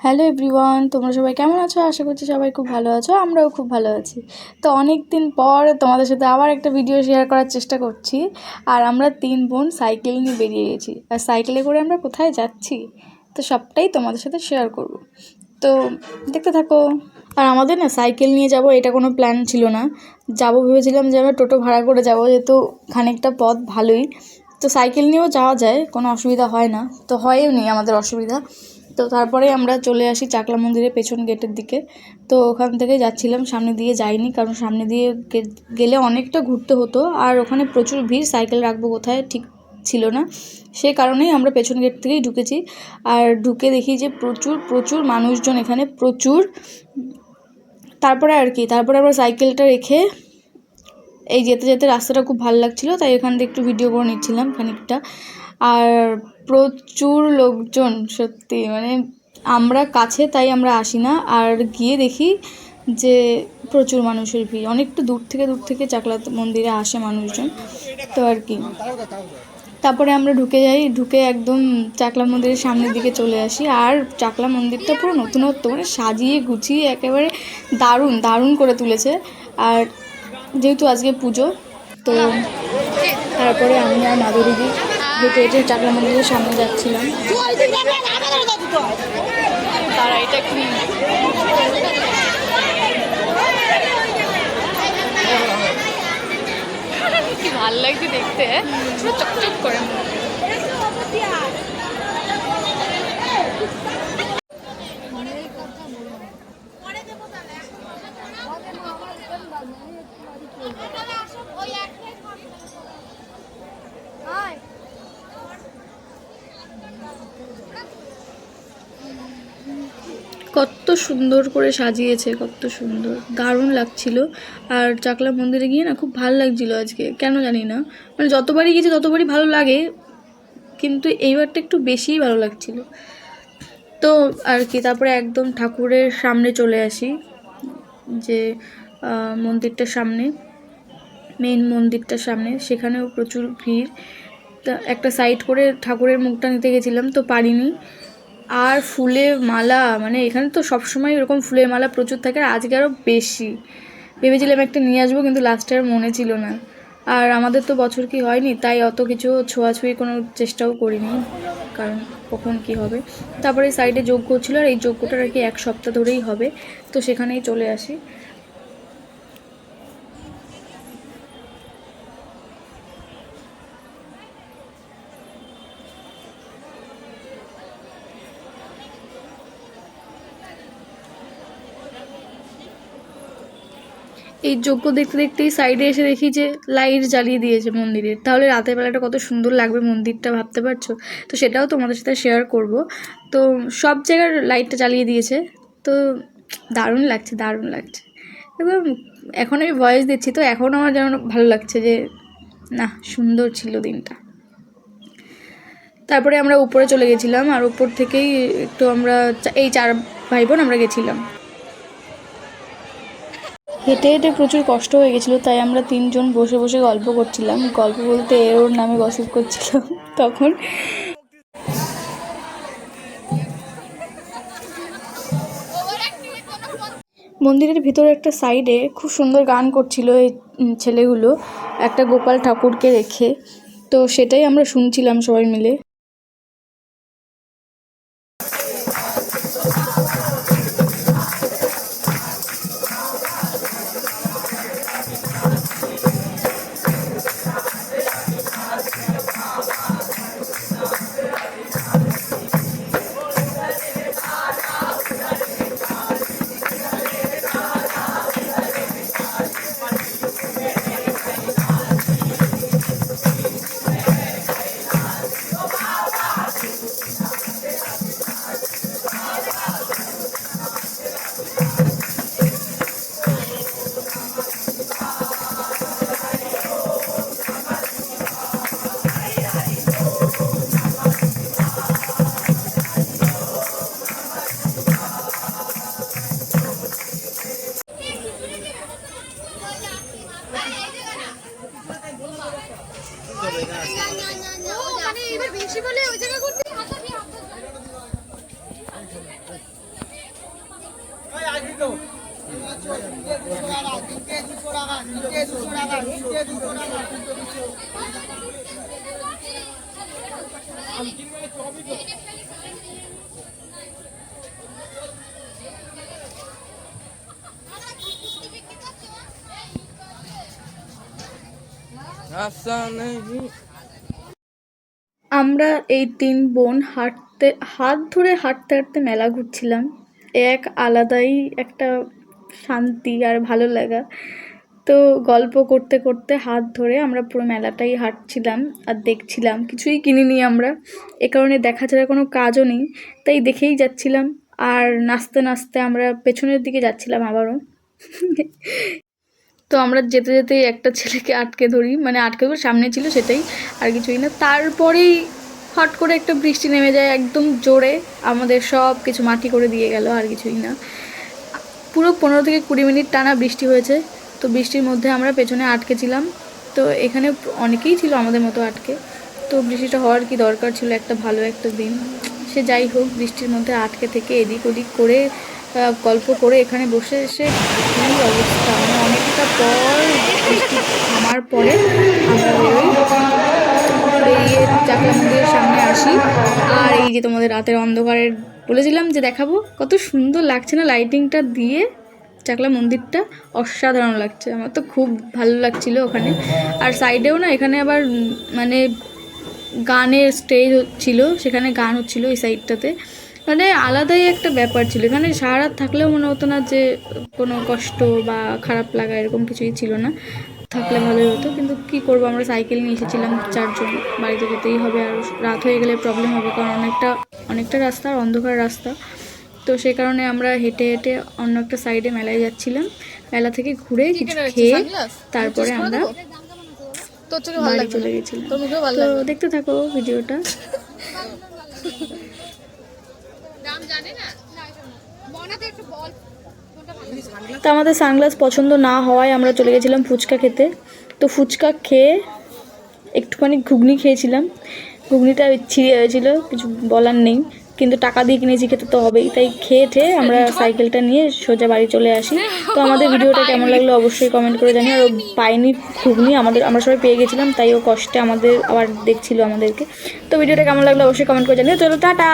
Hello everyone, তোমরা সবাই কেমন আছো? আশা করছি সবাই খুব ভালো আছো, আমরাও খুব ভালো আছি। তো অনেক দিন পর তোমাদের সাথে আবার একটা ভিডিও শেয়ার করার চেষ্টা করছি। আর আমরা 3 বোন সাইকেল নিয়ে বেরিয়ে গেছি। আর সাইকেলে করে আমরা কোথায় যাচ্ছি তো সবটাই তোমাদের সাথে শেয়ার করব। তো দেখতে থাকো। আর আমাদের না সাইকেল নিয়ে যাব এটা কোনো প্ল্যান ছিল না। যাব ভেবেছিলাম যে আমরা টোটো ভাড়া করে যাব, যেহেতু খানিকটা পথ ভালোই। তো সাইকেল নিয়েও যাওয়া যায়, কোনো অসুবিধা হয় না, তো হয়ও নি আমাদের অসুবিধা। তো তারপরে আমরা চলে আসি চাকলা মন্দিরের পেছন গেটের দিকে। তো ওখান থেকে যাচ্ছিলাম, সামনে দিয়ে যাইনি, কারণ সামনে দিয়ে গেলে অনেকটা ঘুরতে হতো, আর ওখানে প্রচুর ভিড়, সাইকেল রাখবো কোথায় ঠিক ছিল না। সে কারণেই আমরা পেছন গেট থেকেই ঢুকেছি। আর ঢুকে দেখি যে প্রচুর প্রচুর মানুষজন এখানে, প্রচুর। তারপরে আমরা সাইকেলটা রেখে এই যেতে যেতে রাস্তাটা খুব ভালো লাগছিলো, তাই এখান থেকে একটু ভিডিও করে নিচ্ছিলাম খানিকটা। আর প্রচুর লোকজন, সত্যি মানে আমরা কাছে তাই আমরা আসি না, আর গিয়ে দেখি যে প্রচুর মানুষের ভিড়, অনেকটা দূর থেকে চাকলা মন্দিরে আসে মানুষজন। তো আর কি, তারপরে আমরা ঢুকে যাই, ঢুকে একদম চাকলা মন্দিরের সামনের দিকে চলে আসি। আর চাকলা মন্দিরটা পুরো নতুনত্ব, মানে সাজিয়ে গুছিয়ে একেবারে দারুণ দারুণ করে তুলেছে। আর যেহেতু আজকে পুজো, তো তারপরে আমি আর মাধুরীদি হেঁটে হেঁটে চাকলা মন্দিরের সামনে যাচ্ছিলাম। তারা এটা কি ভাল লাগছে দেখতে, পুরো চকচক করে। কত সুন্দর করে সাজিয়েছে, কত সুন্দর, দারুণ লাগছিল। আর চাকলা মন্দিরে গিয়ে না খুব ভালো লাগছিল আজকে, কেন জানি না, মানে যতবারই গেছি ততবারই ভালো লাগে, কিন্তু এইবারটা একটু বেশিই ভালো লাগছিল। তো আর কি, তারপরে একদম ঠাকুরের সামনে চলে আসি, যে মন্দিরটার সামনে, মেন মন্দিরটার সামনে, সেখানেও প্রচুর ভিড়। তা একটা সাইড করে ঠাকুরের মুখটা নিতে গেছিলাম, তো পারিনি। আর ফুলের মালা, মানে এখানে তো সবসময় এরকম ফুলের মালা প্রচুর থাকে, আর আজকে আরও বেশি। ভেবেছিলাম একটা নিয়ে আসবো, কিন্তু লাস্টে আর মনে ছিল না। আর আমাদের তো বছর কি হয়নি, তাই অত কিছু ছোঁয়াছুঁয়ি কোনো চেষ্টাও করিনি, কারণ কখন কি হবে। তারপরে সাইডে যজ্ঞ ছিল, আর এই যজ্ঞটার আর কি 1 সপ্তাহ ধরেই হবে, তো সেখানেই চলে আসি। এই যজ্ঞ দেখতে দেখতেই সাইডে এসে দেখি যে লাইট জ্বালিয়ে দিয়েছে মন্দিরের, তাহলে রাতের বেলাটা কত সুন্দর লাগবে মন্দিরটা, ভাবতে পারছো? তো সেটাও তোমাদের সাথে শেয়ার করব। তো সব জায়গার লাইটটা জ্বালিয়ে দিয়েছে, তো দারুণ লাগছে, দারুণ লাগছে একদম। এখন আমি ভয়েস দিচ্ছি, তো এখন আমার যেন ভালো লাগছে যে না, সুন্দর ছিল দিনটা। তারপরে আমরা উপরে চলে গেছিলাম, আর উপর থেকেই একটু আমরা এই 4 ভাই বোন আমরা গেছিলাম। হেঁটে হেঁটে প্রচুর কষ্ট হয়ে গেছিলো, তাই আমরা 3 জন বসে বসে গল্প করছিলাম, গল্প বলতে ওর নামে গসিপ করছিলাম তখন। মন্দিরের ভিতরে একটা সাইডে খুব সুন্দর গান করছিল এই ছেলেগুলো, একটা গোপাল ঠাকুরকে রেখে, তো সেটাই আমরা শুনছিলাম সবাই মিলে। আমরা এই 3 বোন হাত ধরে হাঁটতে হাঁটতে মেলা ঘুরছিলাম। এক আলাদাই একটা শান্তি আর ভালো লাগা। তো গল্প করতে করতে হাত ধরে আমরা পুরো মেলাটাই হাঁটছিলাম আর দেখছিলাম। কিছুই কিনিনি আমরা, এ কারণে দেখা ছাড়া কোনো কাজও নেই, তাই দেখেই যাচ্ছিলাম। আর নাচতে নাচতে আমরা পেছনের দিকে যাচ্ছিলাম আবারও। তো আমরা যেতে যেতেই একটা ছেলেকে আটকে ধরি, মানে আটকে ধরে সামনে ছিল সেটাই, আর কিছুই না। তারপরেই হট করে একটা বৃষ্টি নেমে যায় একদম জোরে, আমাদের সব কিছু মাটি করে দিয়ে গেল, আর কিছুই না। পুরো 15 থেকে 20 মিনিট টানা বৃষ্টি হয়েছে। তো বৃষ্টির মধ্যে আমরা পেছনে আটকেছিলাম। তো এখানে অনেকেই ছিল আমাদের মতো আটকে। তো বৃষ্টিটা হওয়ার কি দরকার ছিল, একটা ভালো একটা দিন। সে যাই হোক, বৃষ্টির মধ্যে আটকে থেকে এদিক ওদিক করে গল্প করে এখানে বসে এসে কী অবস্থা, মানে অনেকটা পর বৃষ্টি থামার পরে আমরা বেরিয়ে চাকলা মন্দিরের সামনে আসি। আর এই যে তোমাদের রাতের অন্ধকারের বলেছিলাম যে দেখাবো, কত সুন্দর লাগছে না লাইটিংটা দিয়ে। চাকলা মন্দিরটা অসাধারণ লাগছে, আমার তো খুব ভালো লাগছিল ওখানে। আর সাইডেও না, এখানে আবার মানে গানের স্টেজ ছিল, সেখানে গান হচ্ছিলো এই সাইডটাতে। মানে আলাদাই একটা ব্যাপার ছিল এখানে। সারা রাত থাকলেও মনে হতো না যে কোনো কষ্ট বা খারাপ লাগা, এরকম কিছুই ছিল না। থাকলে ভালোই হতো, কিন্তু কি করবো, আমরা সাইকেল নিয়ে এসেছিলাম 4 জন, বাড়িতে যেতেই হবে। আর রাত হয়ে গেলে প্রবলেম হবে, কারণ অনেকটা রাস্তা, অন্ধকার রাস্তা। তো সেই কারণে আমরা হেঁটে হেঁটে অন্য একটা সাইডে মেলায় যাচ্ছিলাম। মেলা থেকে ঘুরে কিছু খেয়ে তারপরে আমরা বাড়ি চলে গেছিলাম। তো দেখতে থাকো ভিডিওটা। তো আমাদের সানগ্লাস পছন্দ না হওয়ায় আমরা চলে গেছিলাম ফুচকা খেতে। তো ফুচকা খেয়ে একটুখানি ঘুগনি খেয়েছিলাম, ঘুগনিটা ছিঁড়ে হয়েছিল, কিছু বলার নেই, কিন্তু টাকা দিয়ে কিনেছি, খেতে তো হবেই। তাই খেয়ে আমরা সাইকেলটা নিয়ে সোজা বাড়ি চলে আসি। তো আমাদের ভিডিওটা কেমন লাগলো অবশ্যই কমেন্ট করে জানি। আর ও পাইনি ঘুগনি, আমরা সবাই পেয়ে গেছিলাম, তাই ও কষ্টে আমাদের আবার দেখছিল আমাদেরকে। তো ভিডিওটা কেমন লাগলো অবশ্যই কমেন্ট করে জানিও। চলো টাটা।